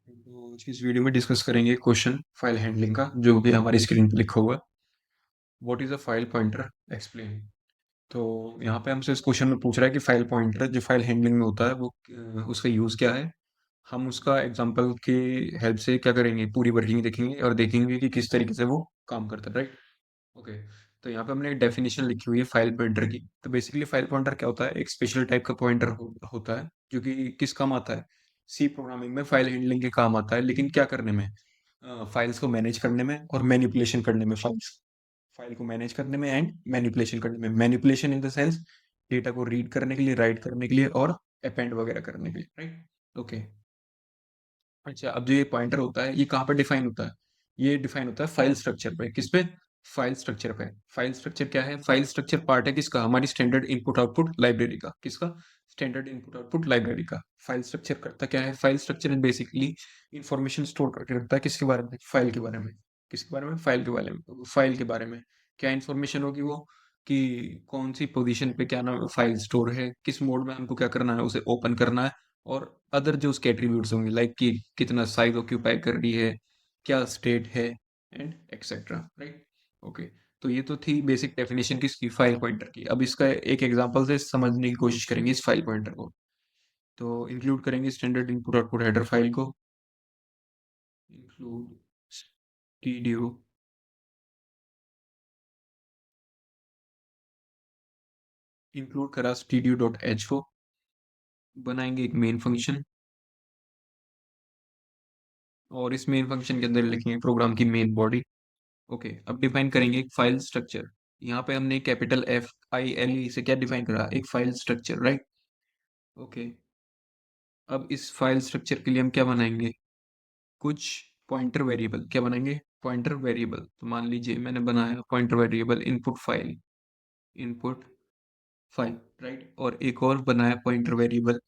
तो आज की इस वीडियो में डिस्कस करेंगे क्वेश्चन फाइल हैंडलिंग का जो भी हमारी स्क्रीन पे लिखा हुआ है। What is a file pointer, explain. तो यहाँ पे हमसे इस क्वेश्चन में पूछ रहा है कि फाइल पॉइंटर जो फाइल हैंडलिंग में होता है वो उसका यूज़ क्या है। हम उसका एग्जांपल की हेल्प से क्या करेंगे, पूरी वर्किंग देखेंगे और देखेंगे कि किस तरीके से वो काम करता है, राइट। ओके। तो यहाँ पे हमने एक डेफिनेशन लिखी हुई है फाइल पॉइंटर की। तो बेसिकली फाइल पॉइंटर क्या होता है, एक स्पेशल टाइप का पॉइंटर होता है जो कि किस काम आता है, सी प्रोग्रामिंग में फाइल हैंडलिंग के काम आता है। लेकिन क्या करने में, फाइल्स को मैनेज करने में और मैनिपुलेशन करने में। फाइल्स फाइल को मैनेज करने में एंड मैनिपुलेशन करने में। Manipulation in the sense data को रीड करने के लिए, राइट करने के लिए और अपेंड वगैरह करने के लिए, राइट। ओके। अच्छा, अब जो ये पॉइंटर होता है ये कहाँ पर डिफाइन होता है, ये डिफाइन होता है फाइल स्ट्रक्चर पे। किस पे? फाइल स्ट्रक्चर पे। फाइल स्ट्रक्चर क्या है? फाइल स्ट्रक्चर पार्ट है किसका, हमारी स्टैंडर्ड इनपुट आउटपुट लाइब्रेरी का। किसका? स्टैंडर्ड इनपुट आउटपुट लाइब्रेरी का। फाइल स्ट्रक्चर करता क्या है? File structure basically information store करके रखता है किसके बारे में, फाइल के बारे में। किसके बारे में? फाइल के बारे में। फाइल के बारे में क्या इंफॉर्मेशन होगी वो, कि कौन सी पोजीशन पे क्या नाम फाइल स्टोर है, किस मोड में हमको क्या करना है, उसे ओपन करना है। और अदर जो उसके एट्रीब्यूट्स होंगे लाइक कि कितना साइज ऑक्यूपाई कर रही है, क्या स्टेट है, एंड एक्सेट्रा, राइट। ओके। तो ये तो थी बेसिक डेफिनेशन किसकी, फाइल पॉइंटर की। अब इसका एक एग्जांपल से समझने की कोशिश करेंगे इस फाइल पॉइंटर को। तो इंक्लूड करेंगे standard input output header file को। इंक्लूड स्टीडियो, इंक्लूड करा स्टीडियो डॉट एच को। बनाएंगे एक मेन फंक्शन और इस मेन फंक्शन के अंदर लिखेंगे प्रोग्राम की मेन बॉडी। ओके। अब डिफाइन करेंगे एक फाइल स्ट्रक्चर। यहाँ पे हमने कैपिटल FILE से क्या डिफाइन करा, एक फाइल स्ट्रक्चर, राइट। ओके। अब इस फाइल स्ट्रक्चर के लिए हम क्या बनाएंगे, कुछ पॉइंटर वेरिएबल। क्या बनाएंगे? Pointer variable. तो मान लीजिए मैंने बनाया pointer variable input file, input file, right. और एक और बनाया पॉइंटर वेरिएबल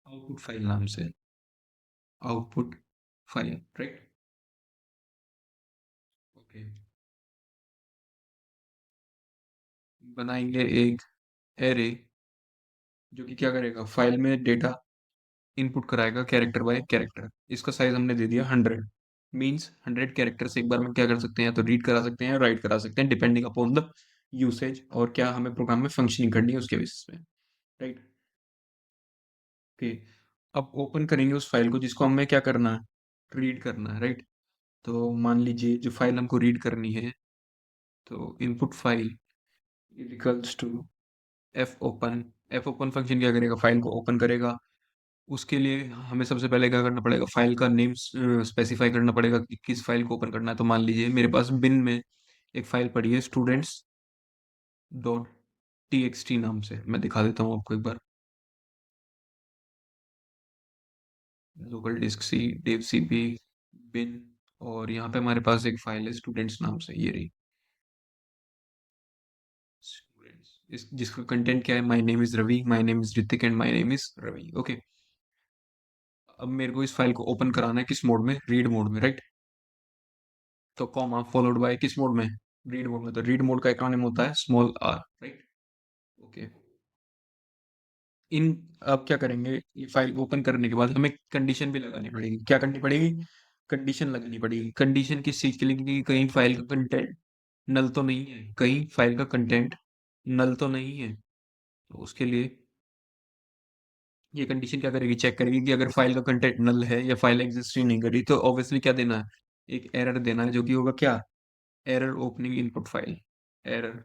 आउटपुट फाइल नाम से, आउटपुट फाइल, राइट। ओके। बनाएंगे एक एरे जो कि क्या करेगा, फाइल में डेटा इनपुट कराएगा कैरेक्टर बाय कैरेक्टर। इसका साइज हमने दे दिया 100। मीन्स 100 कैरेक्टर से एक बार में क्या कर सकते हैं, या तो रीड करा सकते हैं या राइट करा सकते हैं, डिपेंडिंग अपॉन द यूसेज और क्या हमें प्रोग्राम में फंक्शनिंग करनी है उसके बेसिस पे, राइट। ओके। अब ओपन करेंगे उस फाइल को जिसको हमें क्या करना है, रीड करना है, राइट। तो मान लीजिए जो फाइल हमको रीड करनी है, तो input file equals to F open. F open function क्या करेगा, फाइल को ओपन करेगा। उसके लिए हमें सबसे पहले क्या करना पड़ेगा, फाइल का नेम स्पेसिफाई करना पड़ेगा कि किस फाइल को ओपन करना है। तो मान लीजिए मेरे पास बिन में एक फाइल पड़ी है स्टूडेंट्स डॉट TXT नाम से। मैं दिखा देता हूँ आपको एक बार। Local disk C, dev CP, bin. और यहाँ पे हमारे पास एक फाइल है स्टूडेंट्स नाम से, ये रही स्टूडेंट्स। इस जिसका कंटेंट क्या है, my name is Ravi, my name is Hrithik and my name is Ravi. Okay. अब मेरे को इस फाइल को ओपन कराना है किस मोड में, रीड मोड में, राइट। तो कॉमा फॉलोड बाय किस मोड में, रीड मोड में। तो रीड मोड का एक्रोनिम होता है स्मॉल r, राइट। ओके। इन अब क्या करेंगे, ये फाइल ओपन करने के बाद हमें कंडीशन भी लगानी पड़ेगी। क्या करनी पड़ेगी? कंडीशन लगानी पड़ेगी। कंडीशन किस चीज के लिए, कि कहीं फाइल का कंटेंट नल तो नहीं है, कहीं फाइल का कंटेंट नल तो नहीं है। तो उसके लिए ये कंडीशन क्या करेगी, चेक करेगी कि अगर फाइल का कंटेंट नल है या फाइल एग्जिस्ट ही नहीं कर रही, तो ऑब्वियसली क्या देना है, एक एरर देना है जो कि होगा क्या, error opening input file. Error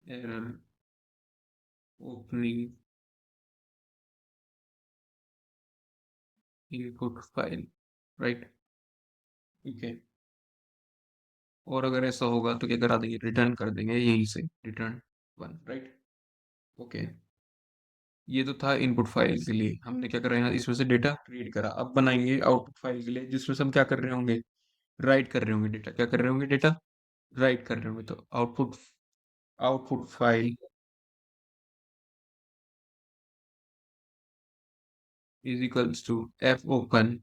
error opening input file, right. ठीक है। और अगर ऐसा होगा तो क्या करा देंगे, रिटर्न कर देंगे यहीं से, रिटर्न 1, राइट। ओके। ये तो था इनपुट फाइल के लिए, हमने क्या कर रहे हैं इसमें से डेटा रीड करा। अब बनाएंगे आउटपुट फाइल के लिए जिसमें से हम क्या कर रहे होंगे, राइट कर रहे होंगे डेटा। क्या कर रहे होंगे, डेटा राइट कर रहे होंगे। तो output, output file is equals to F open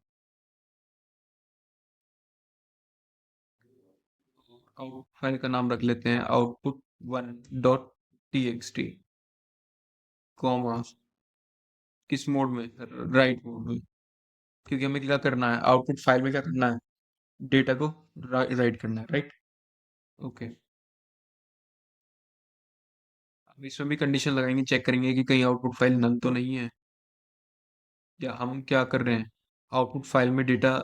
out file का नाम रख लेते हैं आउटपुट 1.txt, कॉमा किस मोड में, राइट मोड में, क्योंकि हमें क्या करना है आउटपुट फाइल में, क्या करना है डेटा को राइट करना है, राइट। ओके, अब इसमें भी कंडीशन लगाएंगे, चेक करेंगे कि कहीं आउटपुट फाइल नल तो नहीं है, या हम क्या कर रहे हैं आउटपुट फाइल में डेटा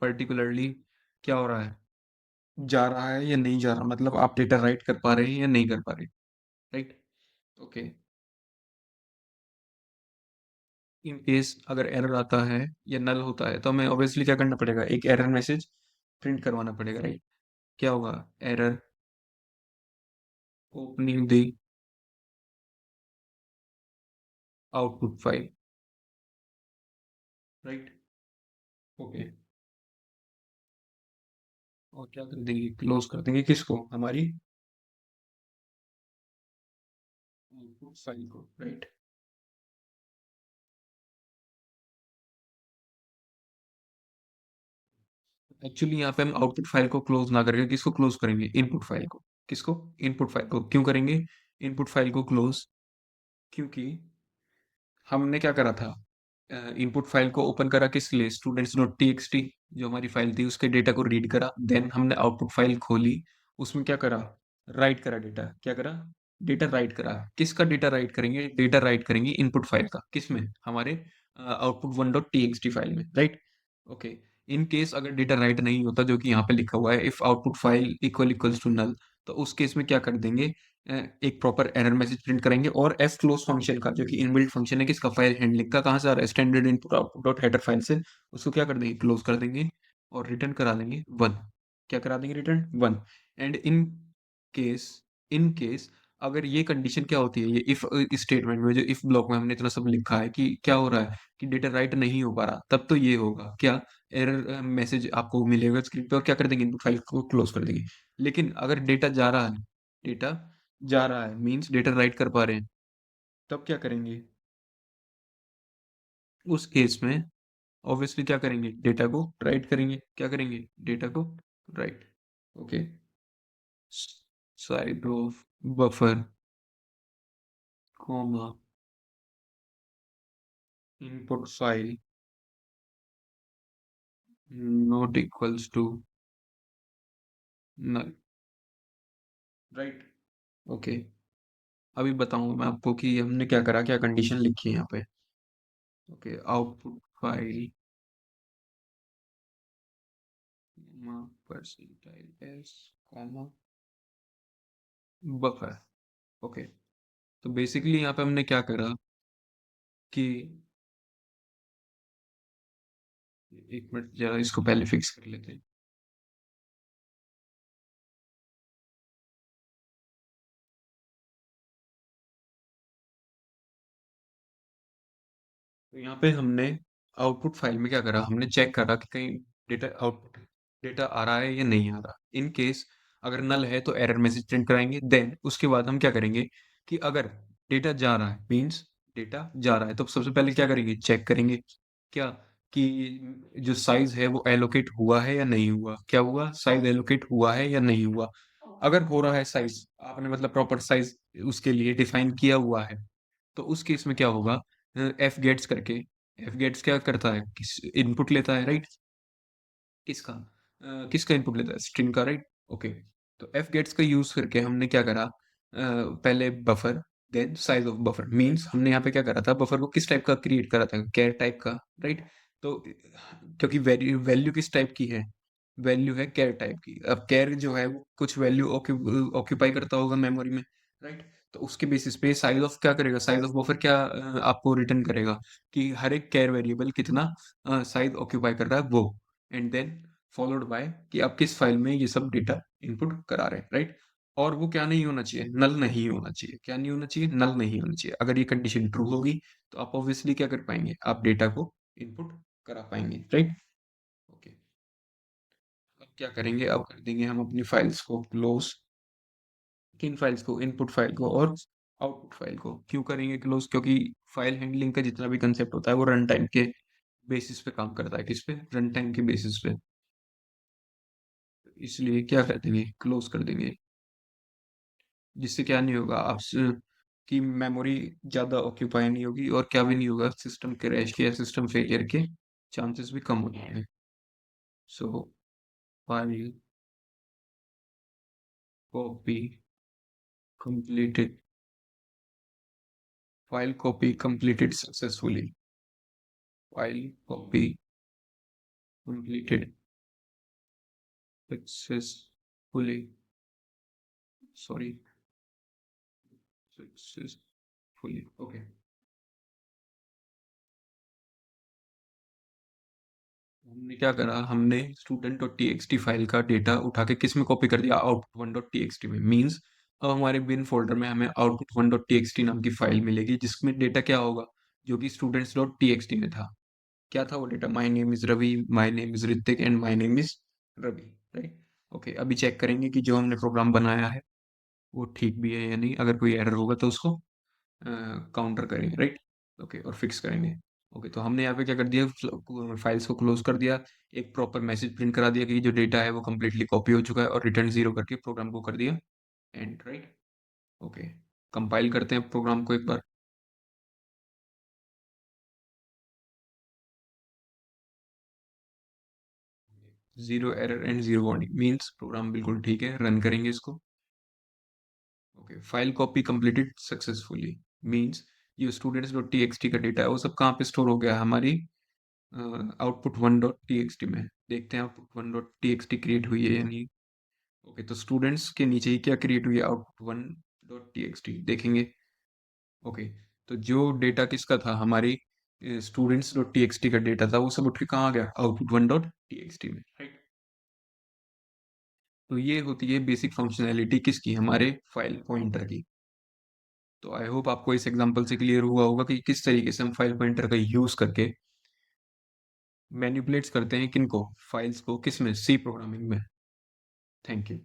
पर्टिकुलरली क्या हो रहा है, जा रहा है या नहीं जा रहा, मतलब आप डेटा राइट कर पा रहे हैं या नहीं कर पा रहे, राइट। ओके, इन केस अगर एरर आता है या नल होता है तो हमें ऑब्वियसली क्या करना पड़ेगा, एक एरर मैसेज प्रिंट करवाना पड़ेगा, राइट। क्या होगा, error opening the output file, right. Okay, और क्या कर देंगे, क्लोज कर देंगे किसको, हमारी आउटपुट फाइल को, राइट। एक्चुअली यहाँ पे हम आउटपुट फाइल को क्लोज ना करके किसको क्लोज करेंगे, इनपुट फाइल को, किसको, इनपुट फाइल को, क्यों करेंगे इनपुट फाइल को क्लोज, क्योंकि हमने क्या करा था, इनपुट फाइल को ओपन करा किस लिए, स्टूडेंट्स डॉट टीएक्सटी जो हमारी फाइल थी उसके डेटा को रीड करा, देन हमने आउटपुट फाइल खोली, उसमें क्या करा, राइट करा डेटा, क्या करा, डेटा राइट करा, किसका डेटा राइट करेंगे, डेटा राइट करेंगे इनपुट फाइल का, किसमें, हमारे output one dot T X T file में, राइट। ओके, इन केस अगर डेटा राइट नहीं होता जो कि यहाँ पे लिखा हुआ है, if output file equal equals to null, तो उस केस में क्या कर देंगे, एक प्रॉपर एरर मैसेज प्रिंट करेंगे, और एफ क्लोज फंक्शन का जो कि इनबिल्ट फंक्शन है किसका, फाइल हैंडलिंग का, कहाँ से आ रहा है, standard input output dot header file से, उसको क्या कर देंगे, क्लोज कर देंगे, और रिटर्न करा देंगे वन, क्या करा देंगे, return one. And case in case अगर ये कंडीशन क्या होती है, ये इफ स्टेटमेंट में, जो इफ ब्लॉक में हमने इतना सब लिखा है कि क्या हो रहा है कि डेटा राइट नहीं हो पा रहा, तब तो ये होगा क्या, एरर मैसेज आपको मिलेगा स्क्रीन पे, और क्या कर देंगे, इनपुट फाइल को क्लोज कर देंगे। लेकिन अगर डेटा जा रहा है, डेटा जा रहा है मींस डेटा राइट कर पा रहे हैं, तब क्या करेंगे, उस केस में ऑब्वियसली क्या करेंगे, डेटा को राइट करेंगे, क्या करेंगे, डेटा को write. Okay, side of buffer, comma input file not equals to null, right. Okay, अभी बताऊंगा मैं आपको कि हमने क्या करा, क्या कंडीशन लिखी है यहाँ पे। Okay, output file percentile S, comma buffer. Okay, तो बेसिकली यहाँ पे हमने क्या करा कि, एक मिनट जरा इसको पहले फिक्स कर लेते हैं। तो यहाँ पे हमने आउटपुट फाइल में क्या करा, हमने चेक करा कि कहीं डेटा आउटपुट डेटा आ रहा है या नहीं आ रहा, इन केस अगर नल है तो एरर मैसेज प्रिंट कराएंगे, देन उसके बाद हम क्या करेंगे कि अगर डेटा जा रहा है मींस डेटा जा रहा है, तो सबसे पहले क्या करेंगे, चेक करेंगे क्या, कि जो साइज है वो एलोकेट हुआ है या नहीं हुआ, क्या हुआ, साइज एलोकेट हुआ है या नहीं हुआ। अगर हो रहा है साइज, आपने मतलब प्रॉपर साइज उसके लिए डिफाइन किया हुआ है, तो उस केस में क्या होगा, एफ गेट्स करके, एफ गेट्स क्या करता है, किस इनपुट लेता है, राइट, किसका, किसका इनपुट लेता है, स्ट्रिंग का, राइट। ओके, तो एफ गेट्स का यूज करके हमने क्या करा, पहले buffer, then size of buffer, means हमने यहाँ पे क्या करा था, बफर को किस टाइप का क्रिएट करा था, कैर टाइप का, राइट। तो क्योंकि वैल्यू वैल्यू किस टाइप की है, वैल्यू है कैर टाइप की, अब कैर जो है वो कुछ वैल्यू ऑक्यूपाई करता होगा मेमोरी में, राइट। तो उसके बेसिस पे साइज ऑफ क्या करेगा, साइज ऑफ बफर क्या आपको रिटर्न करेगा कि हर एक कैर वेरिएबल कितना साइज ऑक्यूपाई कर रहा है वो, एंड देन फॉलोड बाय कि आप किस फाइल में ये सब डेटा इनपुट करा रहे हैं, राइट। और वो क्या नहीं होना चाहिए, नल नहीं होना चाहिए, क्या नहीं होना चाहिए, नल नहीं होना चाहिए। अगर ये कंडीशन ट्रू होगी तो आप ऑब्वियसली क्या कर पाएंगे, आप डेटा को इनपुट करा पाएंगे, राइट। ओके, अब क्या करेंगे, अब कर देंगे हम अपनी फाइल्स को क्लोज, किन फाइल्स को, इनपुट फाइल को और आउटपुट फाइल को। क्यों करेंगे क्लोज, क्योंकि फाइल हैंडलिंग का जितना भी कंसेप्ट होता है वो रन टाइम के बेसिस पे काम करता है, किस पे, रन टाइम के बेसिस पे। इसलिए क्या कर देंगे, क्लोज कर देंगे, जिससे क्या नहीं होगा आपसे की मेमोरी ज़्यादा ऑक्यूपाई नहीं होगी और क्या भी नहीं होगा, सिस्टम क्रैश के या सिस्टम फेलियर के चांसेस भी कम हो जाएंगे। So file copy completed, file copy completed successfully, file copy completed successfully, sorry, successfully, okay। हमने क्या करा, हमने स्टूडेंट डॉट टी फाइल का डेटा उठा के किस में कॉपी कर दिया, आउटपुट वन डॉट टी में। मीन्स अब हमारे बिन फोल्डर में हमें आउटपुट वन डॉट टी नाम की फाइल मिलेगी, जिसमें डेटा क्या होगा, जो कि स्टूडेंट्स डॉट टी में था। क्या था वो data, my name is Ravi, my name is Hrithik and my name is Ravi, right. Okay, अभी चेक करेंगे कि जो हमने प्रोग्राम बनाया है वो ठीक भी है या नहीं। अगर कोई एरर होगा तो उसको काउंटर करेंगे, राइट। ओके, और फिक्स करेंगे। ओके, तो हमने यहाँ पे क्या कर दिया, फाइल्स को क्लोज कर दिया, एक प्रॉपर मैसेज प्रिंट करा दिया कि जो डेटा है वो कम्प्लीटली कॉपी हो चुका है, और रिटर्न जीरो करके प्रोग्राम को कर दिया एंड, राइट। ओके, कंपाइल करते हैं प्रोग्राम को एक बार। Zero error and zero warning, means program बिल्कुल ठीक है, रन करेंगे इसको। Okay, file copy completed successfully, means ये students dot T X T का डेटा है वो सब कहाँ पे स्टोर हो गया है, हमारी output one dot T X T में। देखते हैं output one dot T X T create हुई है या नहीं। ओके, तो स्टूडेंट्स के नीचे ही क्या क्रिएट हुई है, output one dot T X T, देखेंगे। ओके, तो जो डेटा किसका था, हमारी students dot T X T का डेटा था, वो सब उठ के कहाँ आ गया, output one dot T X T में, राइट। तो ये होती है बेसिक फंक्शनैलिटी किसकी, हमारे फाइल पॉइंटर की। तो आई होप आपको इस एग्जांपल से क्लियर हुआ होगा कि किस तरीके से हम फाइल पॉइंटर का यूज करके मैनिपुलेट्स करते हैं किनको, फाइल्स को, किस में, सी प्रोग्रामिंग में। Thank you.